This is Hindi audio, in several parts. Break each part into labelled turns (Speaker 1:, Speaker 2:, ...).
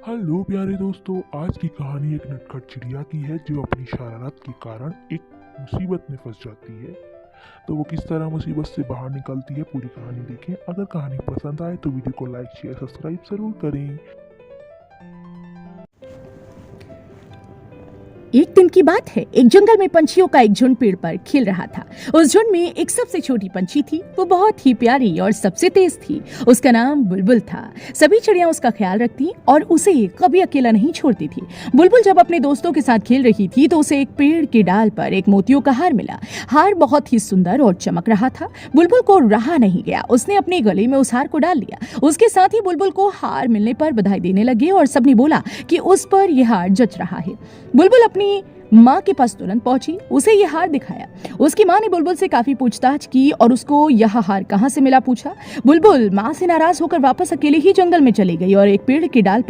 Speaker 1: हेलो प्यारे दोस्तों, आज की कहानी एक नटखट चिड़िया की है जो अपनी शरारत के कारण एक मुसीबत में फंस जाती है। तो वो किस तरह मुसीबत से बाहर निकलती है, पूरी कहानी देखें। अगर कहानी पसंद आए तो वीडियो को लाइक शेयर सब्सक्राइब जरूर करें।
Speaker 2: एक दिन की बात है, एक जंगल में पंछियों का एक झुंड पेड़ पर खेल रहा था। उस झुंड में एक सबसे छोटी पंछी थी। वो बहुत ही प्यारी और सबसे तेज थी। उसका नाम बुलबुल था। सभी चिड़िया उसका ख्याल रखती और उसे कभी अकेला नहीं छोड़ती थी। बुलबुल जब अपने दोस्तों के साथ खेल रही थी तो उसे एक पेड़ की डाल पर एक मोतियों का हार मिला। हार बहुत ही सुंदर और चमक रहा था। बुलबुल को रहा नहीं गया, उसने अपने गले में उस हार को डाल लिया। उसके साथ ही बुलबुल को हार मिलने पर बधाई देने लगे और सबने बोला कि उस पर यह हार जच रहा है। बुलबुल अपनी माँ के पास तुरंत पहुंची, उसे यह हार दिखाया। उसकी माँ ने बुलबुल से काफी पूछताछ की और उसको यह हार कहाँ से मिला पूछा। बुलबुल माँ से नाराज होकर वापस अकेले ही जंगल में चली गई और एक पेड़ की डाल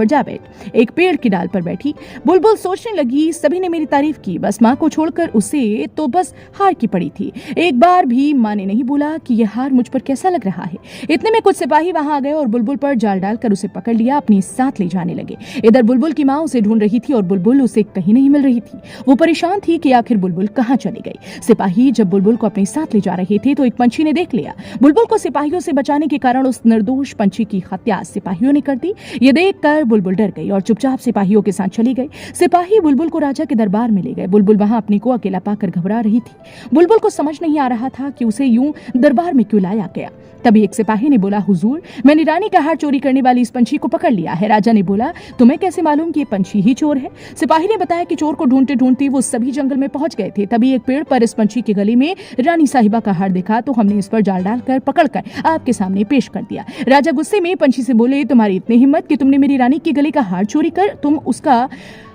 Speaker 2: पर बैठी। बुलबुल सोचने लगी, सभी ने मेरी तारीफ की, बस माँ को छोड़कर उसे तो बस हार की पड़ी थी। एक बार भी माँ ने नहीं बोला कि यह हार मुझ पर कैसा लग रहा है। इतने में कुछ सिपाही वहां आ गए और बुलबुल पर जाल डालकर उसे पकड़ लिया, अपने साथ ले जाने लगे। इधर बुलबुल की माँ उसे ढूंढ रही थी और बुलबुल उसे कहीं नहीं मिल रही थी। वो परेशान थी कि आखिर बुलबुल कहाँ चली गई। सिपाही जब बुलबुल को अपने साथ ले जा रहे थे तो एक पंछी ने देख लिया। बुलबुल को सिपाहियों से बचाने के कारण उस निर्दोष पंछी की हत्या सिपाहियों ने कर दी। ये देखकर बुलबुल डर गई और चुपचाप सिपाहियों के साथ चली गई। सिपाही बुलबुल को राजा के दरबार में ले गए। बुलबुल वहां अपने को अकेला पाकर घबरा रही थी। बुलबुल को समझ नहीं आ रहा था कि उसे यूं दरबार में क्यों लाया गया। तभी एक सिपाही ने बोला, हुजूर, मैंने रानी का हार चोरी करने वाली इस पंछी को पकड़ लिया है। राजा ने बोला, तुम्हें कैसे मालूम कि ये पंछी ही चोर है? सिपाही ने बताया कि चोर को ढूंढते ढूंढते वो सभी जंगल में पहुंच गए थे। तभी एक पेड़ पर इस पंछी के गले में रानी साहिबा का हार दिखा तो हमने इस पर जाल डालकर पकड़कर आपके सामने पेश कर दिया। राजा गुस्से में पंछी से बोले, तुम्हारी इतनी हिम्मत कि तुमने मेरी रानी के गले का हार चोरी कर तुम उसका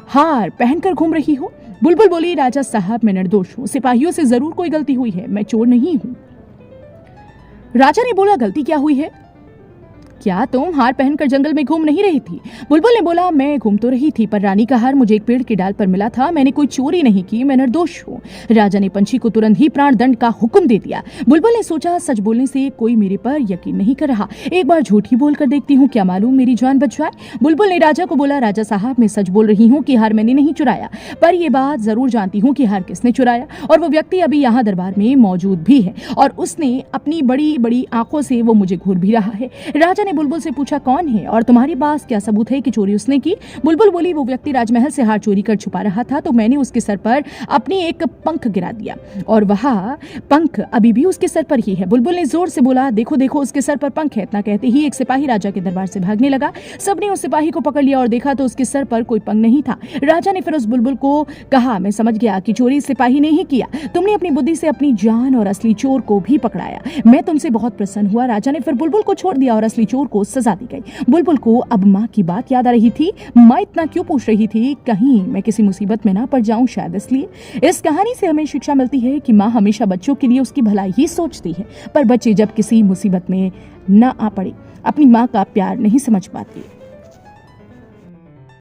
Speaker 2: हार पहनकर घूम रही हो? बुलबुल बोली, राजा साहब, मैं निर्दोष हूँ, सिपाहियों से जरूर कोई गलती हुई है, मैं चोर नहीं हूँ। राजा ने बोला, गलती क्या हुई है? क्या तुम हार पहनकर जंगल में घूम नहीं रही थी? बुलबुल ने बोला, मैं घूम तो रही थी, पर रानी का हार मुझे एक पेड़ की डाल पर मिला था। मैंने कोई चोरी नहीं की, मैं निर्दोष हूँ। राजा ने पंछी को तुरंत ही प्राण दंड का हुक्म दे दिया। बुलबुल ने सोचा, सच बोलने से कोई मेरे पर यकीन नहीं कर रहा, एक बार झूठ ही बोल कर देखती हूँ, क्या मालूम मेरी जान बच जाए। बुलबुल ने राजा को बोला, राजा साहब, मैं सच बोल रही हूँ कि हार मैंने नहीं चुराया, पर यह बात जरूर जानती हूँ कि हार किसने चुराया, और वो व्यक्ति अभी यहाँ दरबार में मौजूद भी है और उसने अपनी बड़ी बड़ी आंखों से वो मुझे घूर भी रहा है। राजा ने बुलबुल से पूछा, कौन है और तुम्हारे पास क्या सबूत है कि चोरी उसने की? बुलबुल बोली, वो व्यक्ति राजमहल से हार चोरी कर छुपा रहा था, तो मैंने उसके सर पर अपनी एक पंख गिरा दिया और वह पंख अभी भी उसके सर पर ही है। बुलबुल ने जोर से बोला, देखो देखो, उसके सर पर पंख है। इतना कहते ही एक सिपाही राजा के दरबार से भागने लगा। सबने उस सिपाही को पकड़ लिया और देखा तो उसके सर पर कोई पंख नहीं था। राजा ने फिर उस बुलबुल को कहा, मैं समझ गया कि चोरी सिपाही ने ही किया, तुमने अपनी बुद्धि से अपनी जान और असली चोर को भी पकड़ाया, मैं तुमसे बहुत प्रसन्न हुआ। राजा ने फिर बुलबुल को छोड़ दिया और असली चोर को सजा दी गई। बुलबुल को अब माँ की बात याद आ रही थी। माँ इतना क्यों पूछ रही थी? कहीं मैं किसी मुसीबत में ना पड़ जाऊं, शायद इसलिए। इस कहानी से हमें शिक्षा मिलती है कि माँ हमेशा बच्चों के लिए उसकी भलाई ही सोचती है, पर बच्चे जब किसी मुसीबत में ना आ पड़े अपनी माँ का प्यार नहीं समझ पाते।